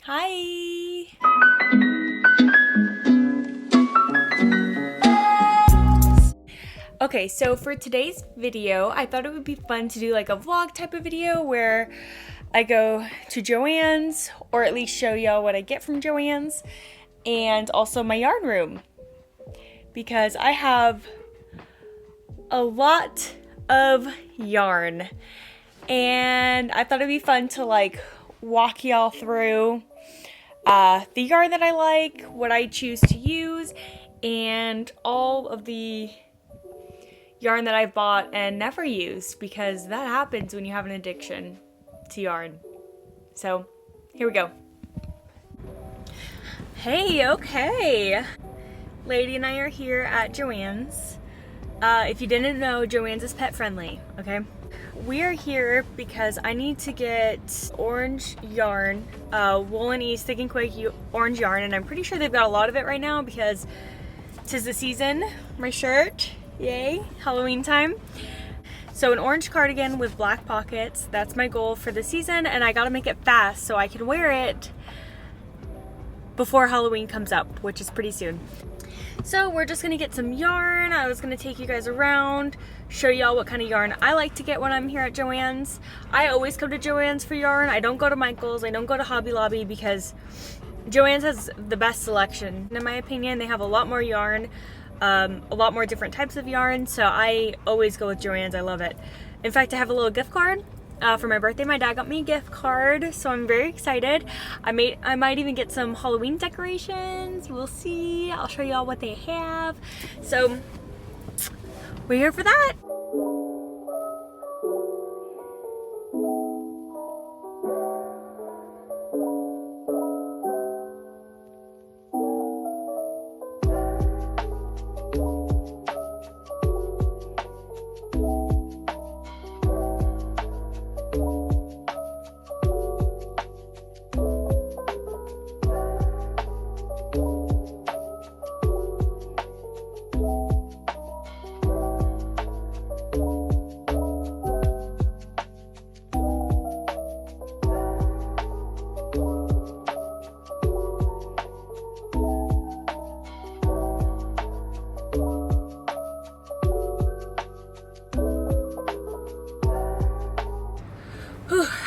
Hi! Okay, so for today's video, I thought it would be fun to do like a vlog type of video where I go to Joann's, or at least show y'all what I get from Joann's, and also my yarn room. Because I have a lot of yarn, and I thought it'd be fun to like walk y'all through the yarn that I like, what I choose to use, and all of the yarn that I've bought and never used, because that happens when you have an addiction to yarn. So here we go. Hey, okay. Lady and I are here at Joann's. If you didn't know, Joann's is pet friendly, okay? We are here because I need to get orange yarn, Wool and Ease Thick and Quick orange yarn, and I'm pretty sure they've got a lot of it right now because 'tis the season. My shirt, yay, Halloween time. So an orange cardigan with black pockets, that's my goal for the season, and I gotta make it fast so I can wear it before Halloween comes up, which is pretty soon. So we're just gonna get some yarn. I was gonna take you guys around, show y'all what kind of yarn I like to get when I'm here at Joann's. I always come to Joann's for yarn. I don't go to Michael's, I don't go to Hobby Lobby, because Joann's has the best selection. In my opinion, they have a lot more yarn, a lot more different types of yarn, so I always go with Joann's. I love it. In fact, I have a little gift card. For my birthday, my dad got me a gift card, so I'm very excited. I might even get some Halloween decorations. We'll see. I'll show y'all what they have. So we're here for that.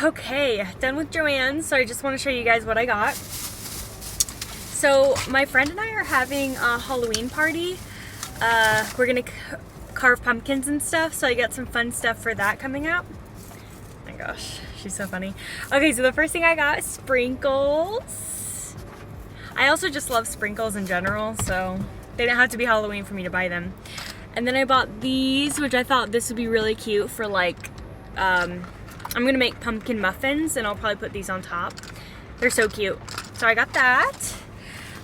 Okay, done with Joann's, so I just want to show you guys what I got. So my friend and I are having a Halloween party. We're gonna carve pumpkins and stuff, so I got some fun stuff for that coming up. Oh my gosh, she's so funny. Okay, so the first thing I got is sprinkles. I also just love sprinkles in general, so they don't have to be Halloween for me to buy them. And then I bought these, which I thought this would be really cute for like, I'm gonna make pumpkin muffins, and I'll probably put these on top. They're so cute. So I got that.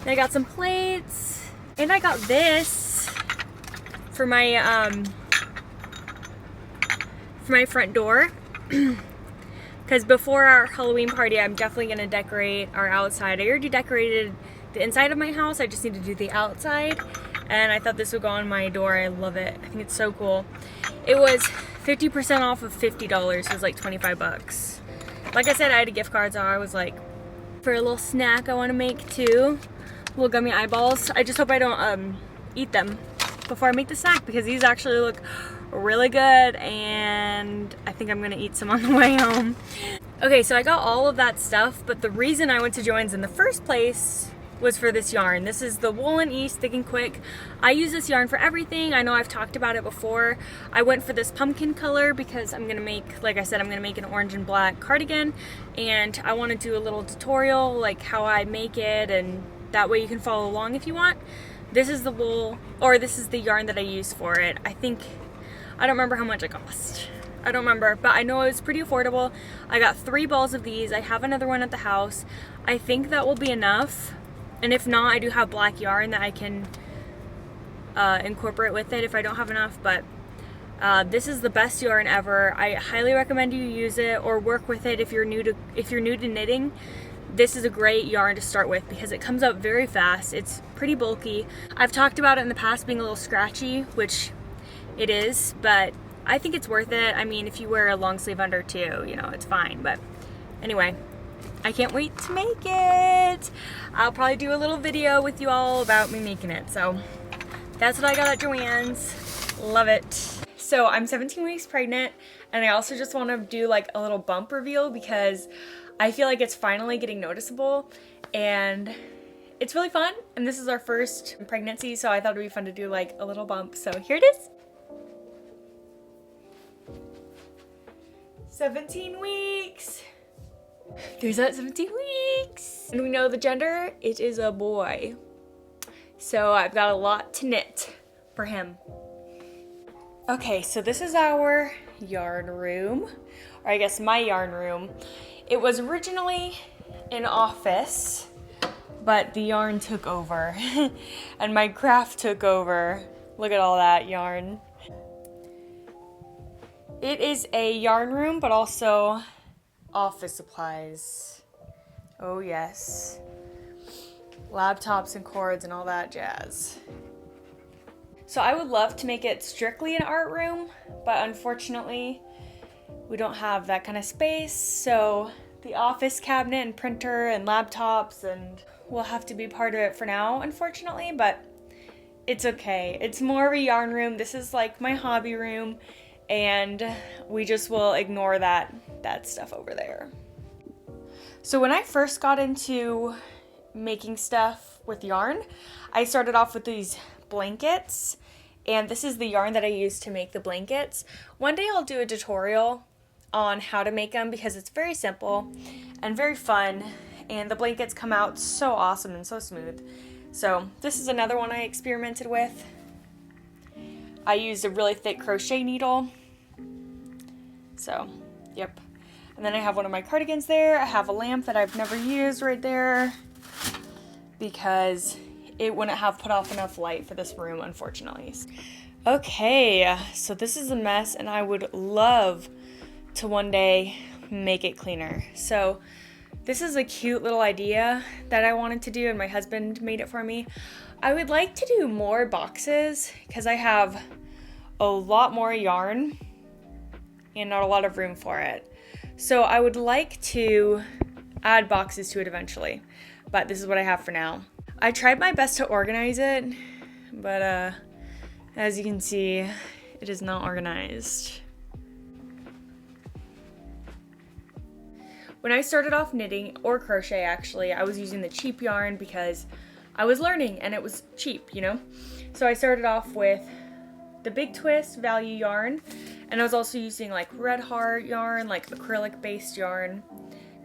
Then I got some plates, and I got this for my front door. Because before our Halloween party, I'm definitely gonna decorate our outside. I already decorated the inside of my house. I just need to do the outside, and I thought this would go on my door. I love it. I think it's so cool. It was 50% off of $50. It was like 25 bucks. Like I said, I had a gift card, so I was like, for a little snack I want to make too. Little gummy eyeballs. I just hope I don't eat them before I make the snack, because these actually look really good, and I think I'm gonna eat some on the way home. Okay, so I got all of that stuff, but the reason I went to Joann's in the first place was for this yarn. This is the Wool and Ease Thick and Quick. I use this yarn for everything. I know I've talked about it before. I went for this pumpkin color because I'm gonna make, like I said, I'm gonna make an orange and black cardigan, and I want to do a little tutorial like how I make it, and that way you can follow along if you want. This is the wool, or this is the yarn that I use for it. I don't remember how much it cost. I don't remember, but I know it was pretty affordable. I got 3 balls of these. I have another one at the house. I think that will be enough. And if not, I do have black yarn that I can incorporate with it if I don't have enough. But this is the best yarn ever. I highly recommend you use it or work with it if you're new to knitting. This is a great yarn to start with because it comes up very fast. It's pretty bulky. I've talked about it in the past being a little scratchy, which it is, but I think it's worth it. I mean, if you wear a long sleeve under too, you know, it's fine. But anyway, I can't wait to make it. I'll probably do a little video with you all about me making it. So that's what I got at Joann's. Love it. So I'm 17 weeks pregnant, and I also just want to do like a little bump reveal because I feel like it's finally getting noticeable and it's really fun. And this is our first pregnancy, so I thought it'd be fun to do like a little bump. So here it is. 17 weeks. There's that 17 weeks. And we know the gender, it is a boy. So I've got a lot to knit for him. Okay, so this is our yarn room, or I guess my yarn room. It was originally an office, but the yarn took over and my craft took over. Look at all that yarn. It is a yarn room, but also office supplies. Oh yes. Laptops and cords and all that jazz. So I would love to make it strictly an art room, but unfortunately we don't have that kind of space. So the office cabinet and printer and laptops and will have to be part of it for now, unfortunately, but it's okay. It's more of a yarn room. This is like my hobby room, and we just will ignore that stuff over there. So when I first got into making stuff with yarn, I started off with these blankets, and this is the yarn that I use to make the blankets. One day I'll do a tutorial on how to make them because it's very simple and very fun, and the blankets come out so awesome and so smooth. So this is another one I experimented with. I used a really thick crochet needle. So, yep. And then I have one of my cardigans there. I have a lamp that I've never used right there because it wouldn't have put off enough light for this room, unfortunately. Okay, so this is a mess, and I would love to one day make it cleaner. So this is a cute little idea that I wanted to do, and my husband made it for me. I would like to do more boxes because I have a lot more yarn and not a lot of room for it. So I would like to add boxes to it eventually, but this is what I have for now. I tried my best to organize it, but as you can see, it is not organized. When I started off knitting, or crochet actually, I was using the cheap yarn because I was learning and it was cheap, you know? So I started off with the Big Twist value yarn, and I was also using like Red Heart yarn, like acrylic based yarn,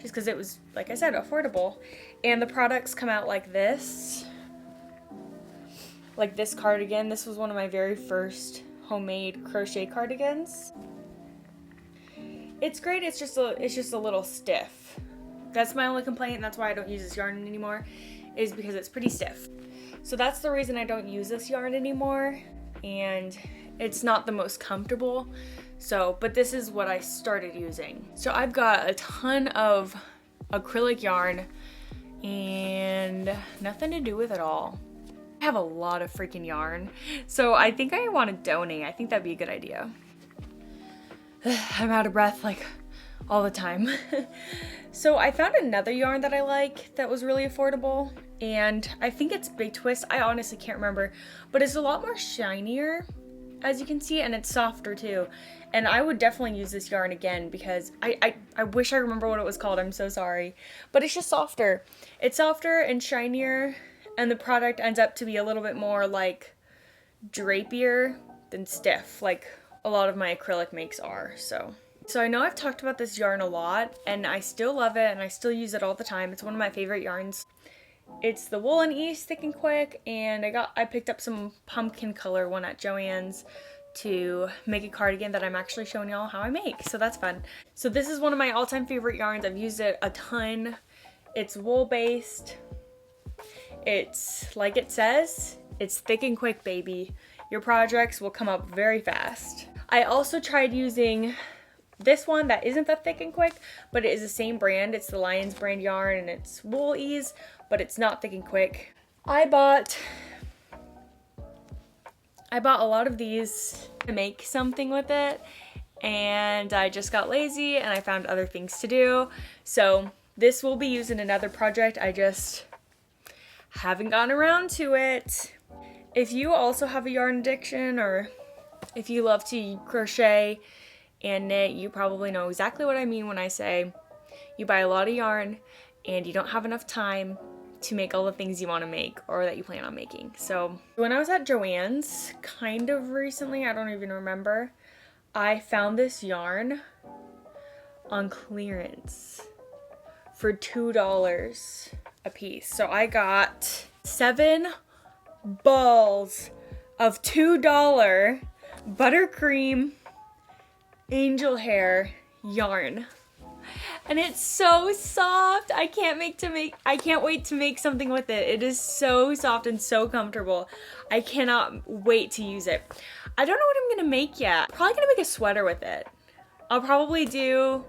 just because it was, like I said, affordable. And the products come out like this cardigan. This was one of my very first homemade crochet cardigans. It's great, it's just a little stiff. That's my only complaint, and that's why I don't use this yarn anymore, is because it's pretty stiff. So that's the reason I don't use this yarn anymore, and it's not the most comfortable. So, but this is what I started using. So I've got a ton of acrylic yarn and nothing to do with it all. I have a lot of freaking yarn, so I think I want to donate. I think that'd be a good idea. I'm out of breath like all the time. So I found another yarn that I like that was really affordable, and I think it's Big Twist. I honestly can't remember, but it's a lot more shinier, as you can see, and it's softer too. And I would definitely use this yarn again because I wish I remember what it was called. I'm so sorry, but it's just softer. It's softer and shinier, and the product ends up to be a little bit more like drapier than stiff, like a lot of my acrylic makes are. So I know I've talked about this yarn a lot, and I still love it and I still use it all the time. It's one of my favorite yarns. It's the Wool & Ease Thick and Quick, and I picked up some pumpkin color one at Joann's to make a cardigan that I'm actually showing y'all how I make. So that's fun. So this is one of my all-time favorite yarns. I've used it a ton. It's wool based. It's like it says, it's thick and quick, baby. Your projects will come up very fast. I also tried using this one that isn't that thick and quick, but it is the same brand. It's the Lions brand yarn, and it's Wool Ease, but it's not thick and quick. I bought a lot of these to make something with it, and I just got lazy and I found other things to do. So This will be used in another project. I just haven't gotten around to it. If you also have a yarn addiction, or if you love to crochet and knit, you probably know exactly what I mean when I say you buy a lot of yarn and you don't have enough time to make all the things you want to make or that you plan on making. So when I was at Joann's kind of recently, I don't even remember, I found this yarn on clearance for $2 a piece. So I got 7 balls of $2 buttercream angel hair yarn. And it's so soft. I can't wait to make something with it. It is so soft and so comfortable. I cannot wait to use it. I don't know what I'm gonna make yet. Probably gonna make a sweater with it. I'll probably do,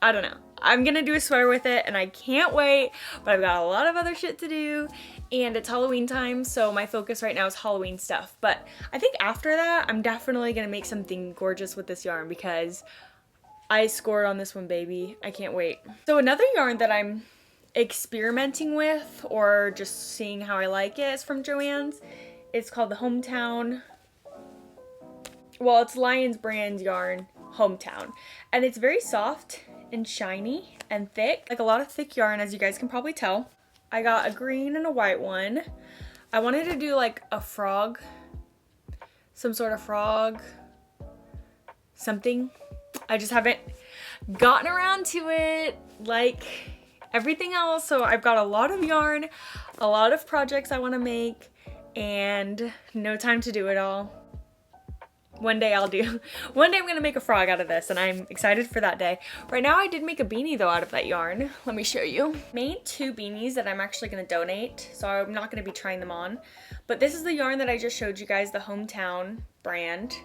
I don't know. I'm gonna do a sweater with it and I can't wait, but I've got a lot of other shit to do and it's Halloween time, so my focus right now is Halloween stuff. But I think after that, I'm definitely gonna make something gorgeous with this yarn because I scored on this one, baby. I can't wait. So another yarn that I'm experimenting with or just seeing how I like it is from Joann's. It's called the Hometown. Well, it's Lion's brand yarn, Hometown. And it's very soft and shiny and thick. Like a lot of thick yarn, as you guys can probably tell. I got a green and a white one. I wanted to do like a frog. Some sort of frog. Something. I just haven't gotten around to it like everything else. So I've got a lot of yarn, a lot of projects I want to make, and no time to do it all. One day I'm gonna make a frog out of this and I'm excited for that day. Right now I did make a beanie though out of that yarn. Let me show you. Made 2 beanies that I'm actually gonna donate, so I'm not gonna be trying them on. But this is the yarn that I just showed you guys, the Hometown brand.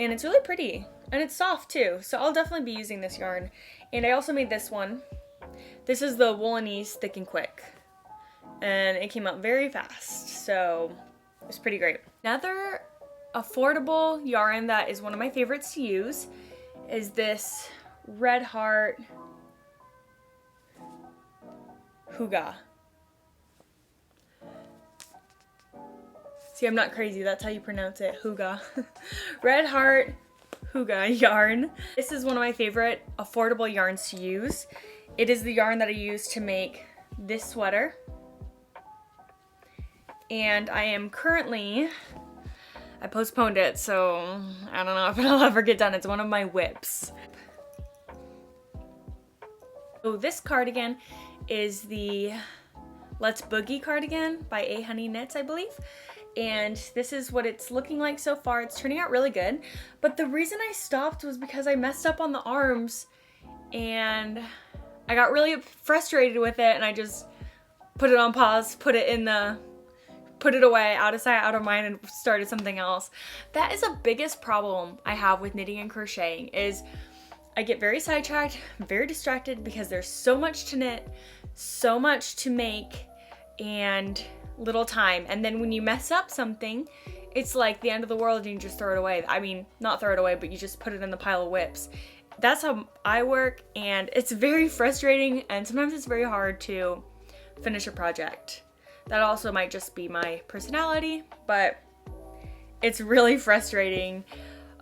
And it's really pretty and it's soft too, so I'll definitely be using this yarn. And I also made this one. This is the Woolenese Thick and Quick and it came out very fast, so it was pretty great. Another affordable yarn that is one of my favorites to use is this Red Heart Huga. See, I'm not crazy, that's how you pronounce it, Huga. Red Heart Huga yarn. This is one of my favorite affordable yarns to use. It is the yarn that I use to make this sweater. And I am currently, I postponed it, so I don't know if it'll ever get done. It's one of my whips. So this cardigan is the Let's Boogie cardigan by A Honey Knits, I believe. And this is what it's looking like so far. It's turning out really good. But the reason I stopped was because I messed up on the arms and I got really frustrated with it and I just put it on pause, put it away, out of sight, out of mind, and started something else. That is the biggest problem I have with knitting and crocheting is I get very sidetracked, very distracted because there's so much to knit, so much to make, and little time. And then when you mess up something, it's like the end of the world and you just throw it away. I mean, not throw it away, but you just put it in the pile of whips. That's how I work, and it's very frustrating, and sometimes it's very hard to finish a project. That also might just be my personality, but it's really frustrating.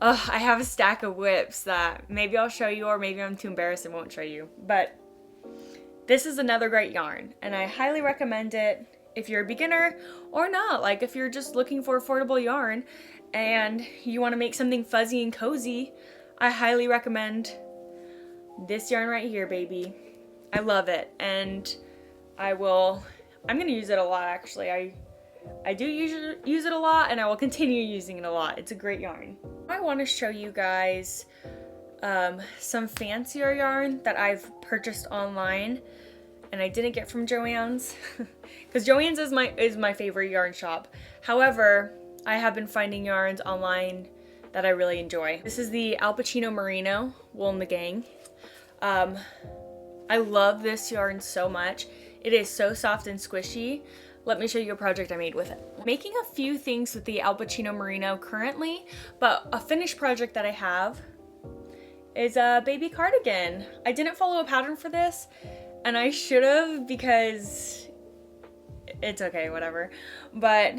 I have a stack of whips that maybe I'll show you, or maybe I'm too embarrassed and won't show you. But this is another great yarn, and I highly recommend it if you're a beginner or not. Like if you're just looking for affordable yarn and you want to make something fuzzy and cozy, I highly recommend this yarn right here, baby. I love it, and I'm gonna use it a lot actually. I do use it a lot, and I will continue using it a lot. It's a great yarn. I want to show you guys some fancier yarn that I've purchased online and I didn't get from Joann's because Joann's is my favorite yarn shop. However, I have been finding yarns online that I really enjoy. This is the Al Pacino Merino Wool in the Gang. I love this yarn so much. It is so soft and squishy. Let me show you a project I made with it. I'm making a few things with the Al Pacino Merino currently, but a finished project that I have is a baby cardigan. I didn't follow a pattern for this, and I should have, because it's okay, whatever. But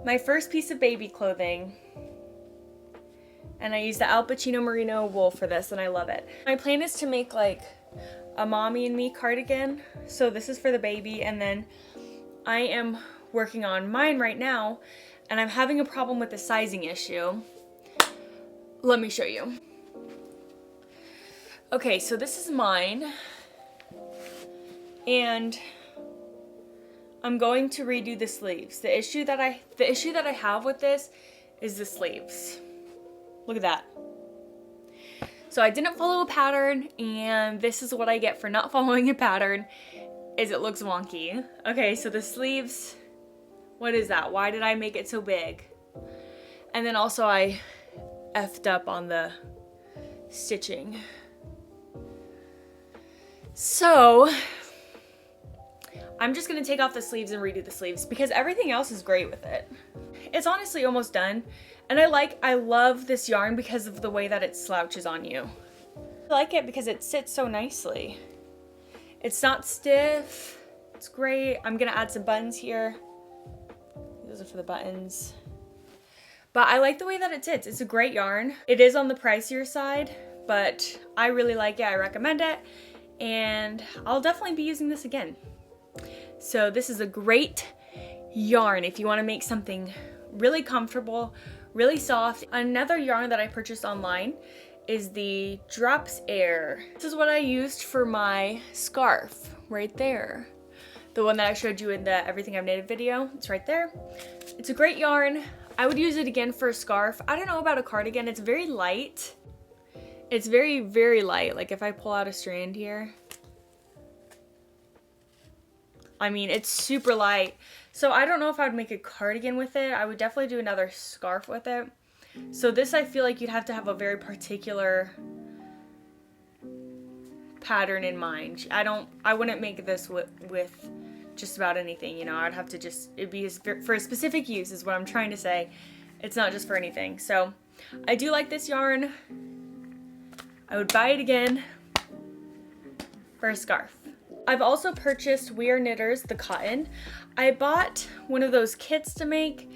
my first piece of baby clothing, and I used the Al Pacino merino wool for this, and I love it. My plan is to make like a mommy and me cardigan. So this is for the baby, and then I am working on mine right now, and I'm having a problem with the sizing issue. Let me show you. Okay, so this is mine, and I'm going to redo the sleeves. The issue that I have with this is the sleeves. Look at that. So I didn't follow a pattern, and this is what I get for not following a pattern, is it looks wonky. Okay, so the sleeves, what is that? Why did I make it so big? And then also I effed up on the stitching. So I'm just gonna take off the sleeves and redo the sleeves because everything else is great with it. It's honestly almost done. And I love this yarn because of the way that it slouches on you. I like it because it sits so nicely. It's not stiff. It's great. I'm gonna add some buttons here. Those are for the buttons. But I like the way that it sits. It's a great yarn. It is on the pricier side, but I really like it. I recommend it. And I'll definitely be using this again. So this is a great yarn if you want to make something really comfortable, really soft. Another yarn that I purchased online is the Drops Air. This is what I used for my scarf right there. The one that I showed you in the Everything I've Knitted video. It's right there. It's a great yarn. I would use it again for a scarf. I don't know about a cardigan. It's very light. It's very, very light. Like if I pull out a strand here, I mean, it's super light. So I don't know if I would make a cardigan with it. I would definitely do another scarf with it. So this, I feel like you'd have to have a very particular pattern in mind. I wouldn't make this with just about anything, you know. I'd have to just, it'd be for a specific use is what I'm trying to say. It's not just for anything. So I do like this yarn. I would buy it again for a scarf. I've also purchased We Are Knitters, the cotton. I bought one of those kits to make,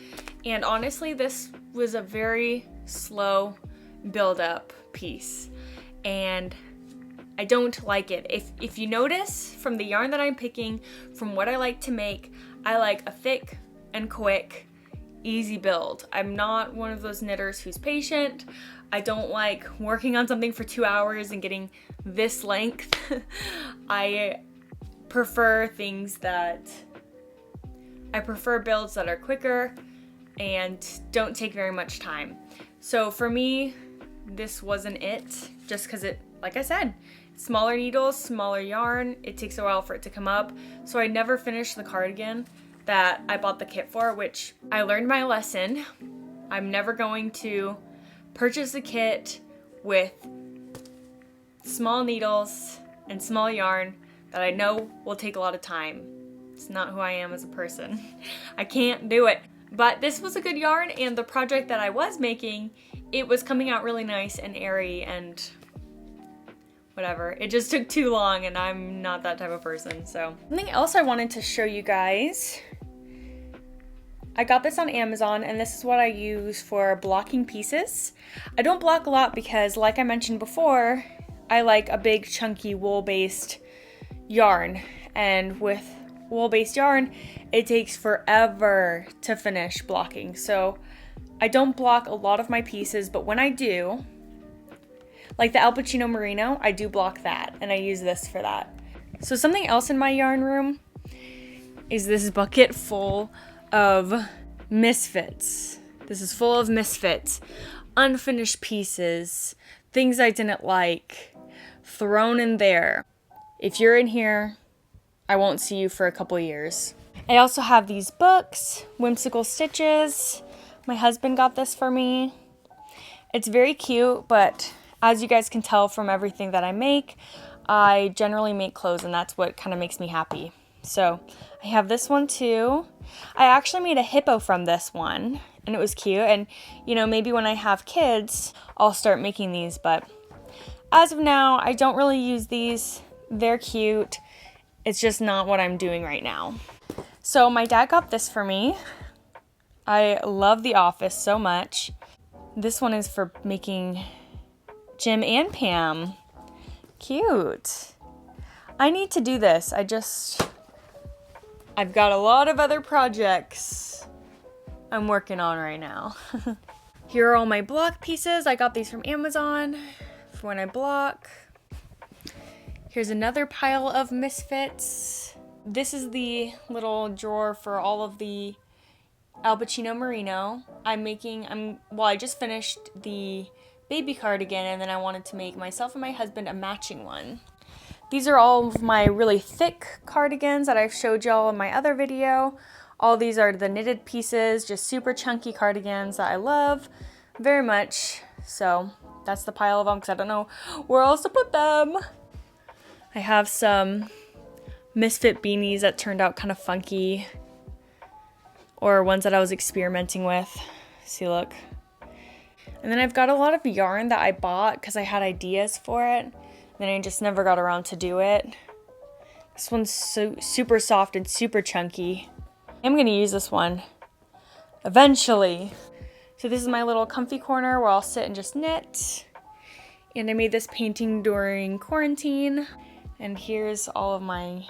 and honestly, this was a very slow build-up piece, and I don't like it. If you notice from the yarn that I'm picking, from what I like to make, I like a thick and quick, easy build. I'm not one of those knitters who's patient. I don't like working on something for 2 hours and getting this length. I prefer builds that are quicker and don't take very much time. So for me, this wasn't it, just because it, like I said, smaller needles, smaller yarn, it takes a while for it to come up. So I never finished the cardigan that I bought the kit for, which I learned my lesson. I'm never going to purchase a kit with small needles and small yarn that I know will take a lot of time. It's not who I am as a person. I can't do it. But this was a good yarn, and the project that I was making, it was coming out really nice and airy and whatever. It just took too long, and I'm not that type of person, so. Something else I wanted to show you guys. I got this on Amazon, and this is what I use for blocking pieces. I don't block a lot because, like I mentioned before, I like a big chunky wool-based yarn, and with wool-based yarn, it takes forever to finish blocking. So I don't block a lot of my pieces, but when I do, like the Al Pacino merino, I do block that, and I use this for that. So something else in my yarn room is this bucket full of misfits. This is full of misfits, unfinished pieces, things I didn't like, thrown in there. If you're in here, I won't see you for a couple years. I also have these books, Whimsical Stitches. My husband got this for me. It's very cute, but as you guys can tell from everything that I make, I generally make clothes, and that's what kind of makes me happy. So I have this one too. I actually made a hippo from this one. and it was cute. And, you know, maybe when I have kids, I'll start making these, but as of now, I don't really use these. They're cute. It's just not what I'm doing right now. So my dad got this for me. I love The Office so much. This one is for making Jim and Pam. Cute. I need to do this. I've got a lot of other projects I'm working on right now. Here are all my block pieces. I got these from Amazon for when I block. Here's another pile of misfits. This is the little drawer for all of the Al Pacino Merino. I just finished the baby cardigan, and then I wanted to make myself and my husband a matching one. These are all of my really thick cardigans that I've showed y'all in my other video. All these are the knitted pieces, just super chunky cardigans that I love very much. So that's the pile of them because I don't know where else to put them. I have some misfit beanies that turned out kind of funky, or ones that I was experimenting with. See, look. And then I've got a lot of yarn that I bought because I had ideas for it. Then I just never got around to do it. This one's super soft and super chunky. I'm gonna use this one eventually. So this is my little comfy corner where I'll sit and just knit. And I made this painting during quarantine. And here's all of my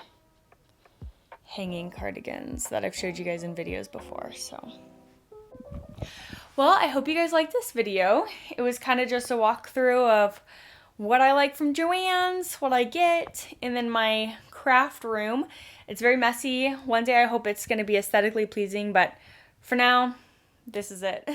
hanging cardigans that I've showed you guys in videos before, so. Well, I hope you guys liked this video. It was kind of just a walkthrough of what I like from Joann's, what I get, and then my craft room. It's very messy. One day I hope it's going to be aesthetically pleasing, but for now, this is it.